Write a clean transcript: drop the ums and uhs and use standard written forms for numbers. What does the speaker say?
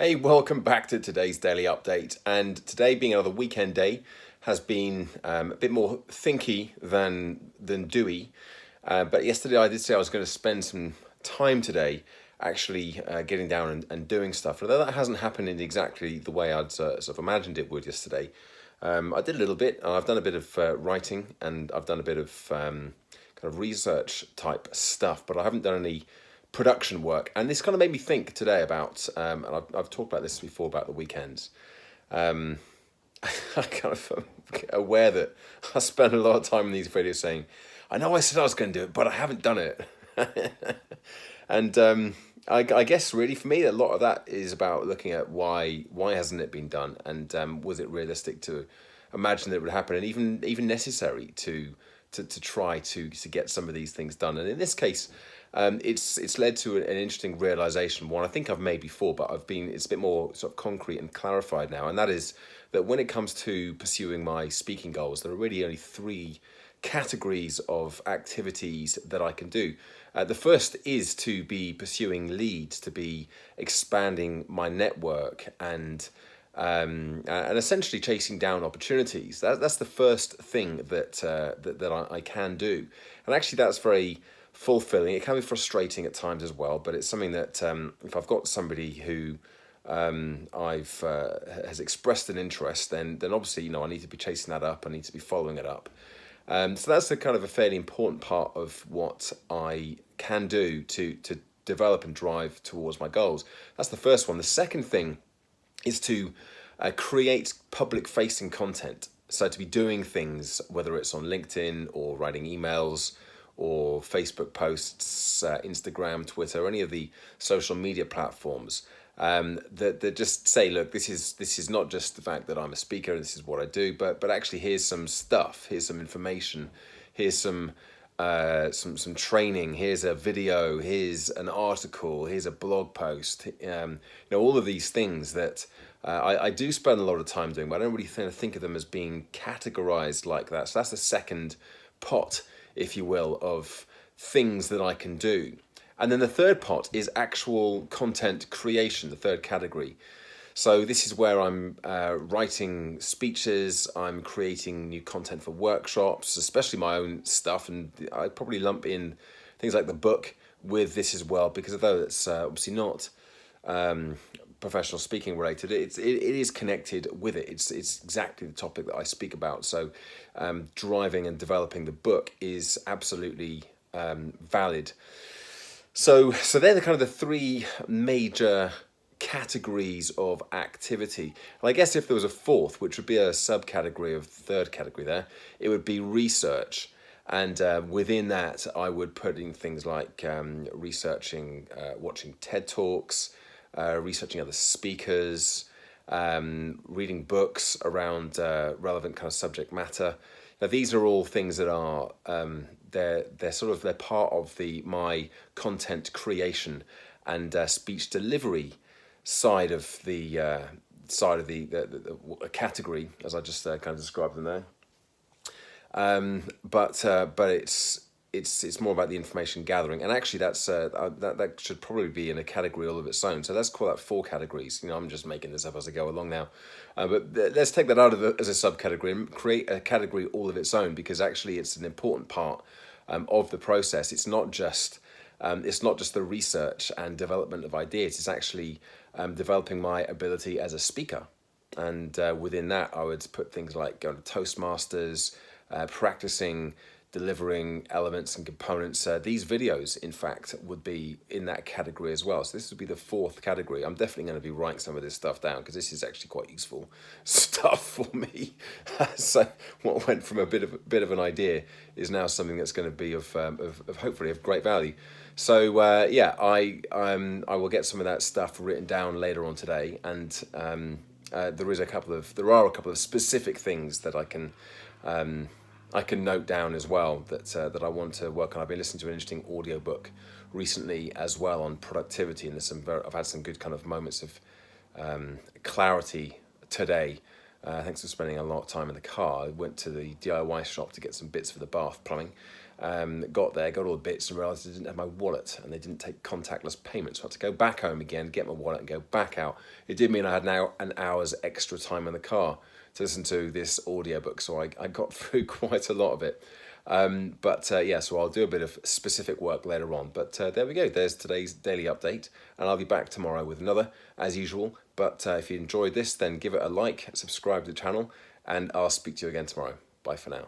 Hey, welcome back to today's daily update. And today, being another weekend day, has been a bit more thinky than doey. But yesterday, I did say I was going to spend some time today actually getting down and doing stuff. Although that hasn't happened in exactly the way I'd sort of imagined it would yesterday, I did a little bit. I've done a bit of writing and I've done a bit of kind of research type stuff, but I haven't done any production work. And this kind of made me think today about, and I've talked about this before about the weekends. Um, I kind of am aware that I spend a lot of time in these videos saying, I know I said I was going to do it, but I haven't done it. And I guess really for me, a lot of that is about looking at why hasn't it been done, and was it realistic to imagine that it would happen, and even necessary to try to get some of these things done. And in this case, it's led to an interesting realization, one I think I've made before, but it's a bit more sort of concrete and clarified now, and that is that when it comes to pursuing my speaking goals, there are really only three categories of activities that I can do. The first is to be pursuing leads, to be expanding my network, and essentially chasing down opportunities. That's the first thing that I can do, and actually that's very fulfilling. It can be frustrating at times as well, but it's something that if I've got somebody who I've has expressed an interest, then obviously I need to be chasing that up. I need to be following it up. So that's a kind of a fairly important part of what I can do to develop and drive towards my goals. That's the first one. The second thing is to create public facing content. So to be doing things, whether it's on LinkedIn or writing emails or Facebook posts, Instagram, Twitter, any of the social media platforms, that just say, look, this is not just the fact that I'm a speaker and this is what I do, but actually here's some stuff, here's some information, here's some training, here's a video, here's an article, here's a blog post, all of these things that I do spend a lot of time doing, but I don't really think of them as being categorized like that. So that's the second pot, if you will, of things that I can do. And then the third pot is actual content creation, the third category. So this is where I'm writing speeches, I'm creating new content for workshops, especially my own stuff, and I probably lump in things like the book with this as well, because although it's obviously not professional speaking related, it is connected with it. It's exactly the topic that I speak about. So driving and developing the book is absolutely valid. So they're the kind of the three major categories of activity. And I guess if there was a fourth, which would be a subcategory of the third category there, it would be research. And within that, I would put in things like researching, watching TED Talks, researching other speakers, reading books around relevant kind of subject matter. Now, these are all things that are they're part of my content creation and speech delivery side of the category, as I just kind of described them there. But it's more about the information gathering, and actually that should probably be in a category all of its own. So let's call that four categories. I'm just making this up as I go along now, but let's take that out of as a subcategory and create a category all of its own, because actually it's an important part of the process. It's not just the research and development of ideas. It's actually developing my ability as a speaker, and within that, I would put things like going to Toastmasters, practicing delivering elements and components. These videos, in fact, would be in that category as well. So this would be the fourth category. I'm definitely going to be writing some of this stuff down, because this is actually quite useful stuff for me. So what went from a bit of an idea is now something that's going to be of hopefully of great value. So I will get some of that stuff written down later on today, and there are a couple of specific things that I can note down as well that I want to work on. I've been listening to an interesting audiobook recently as well on productivity, and I've had some good kind of moments of clarity today. Thanks for spending a lot of time in the car. I went to the DIY shop to get some bits for the bath plumbing, Got there, got all the bits, and realised I didn't have my wallet, and they didn't take contactless payments. So I had to go back home again, get my wallet, and go back out. It did mean I had now an hour's extra time in the car to listen to this audiobook, so I got through quite a lot of it. Yeah, so I'll do a bit of specific work later on. But there we go. There's today's daily update, and I'll be back tomorrow with another, as usual. But if you enjoyed this, then give it a like, subscribe to the channel, and I'll speak to you again tomorrow. Bye for now.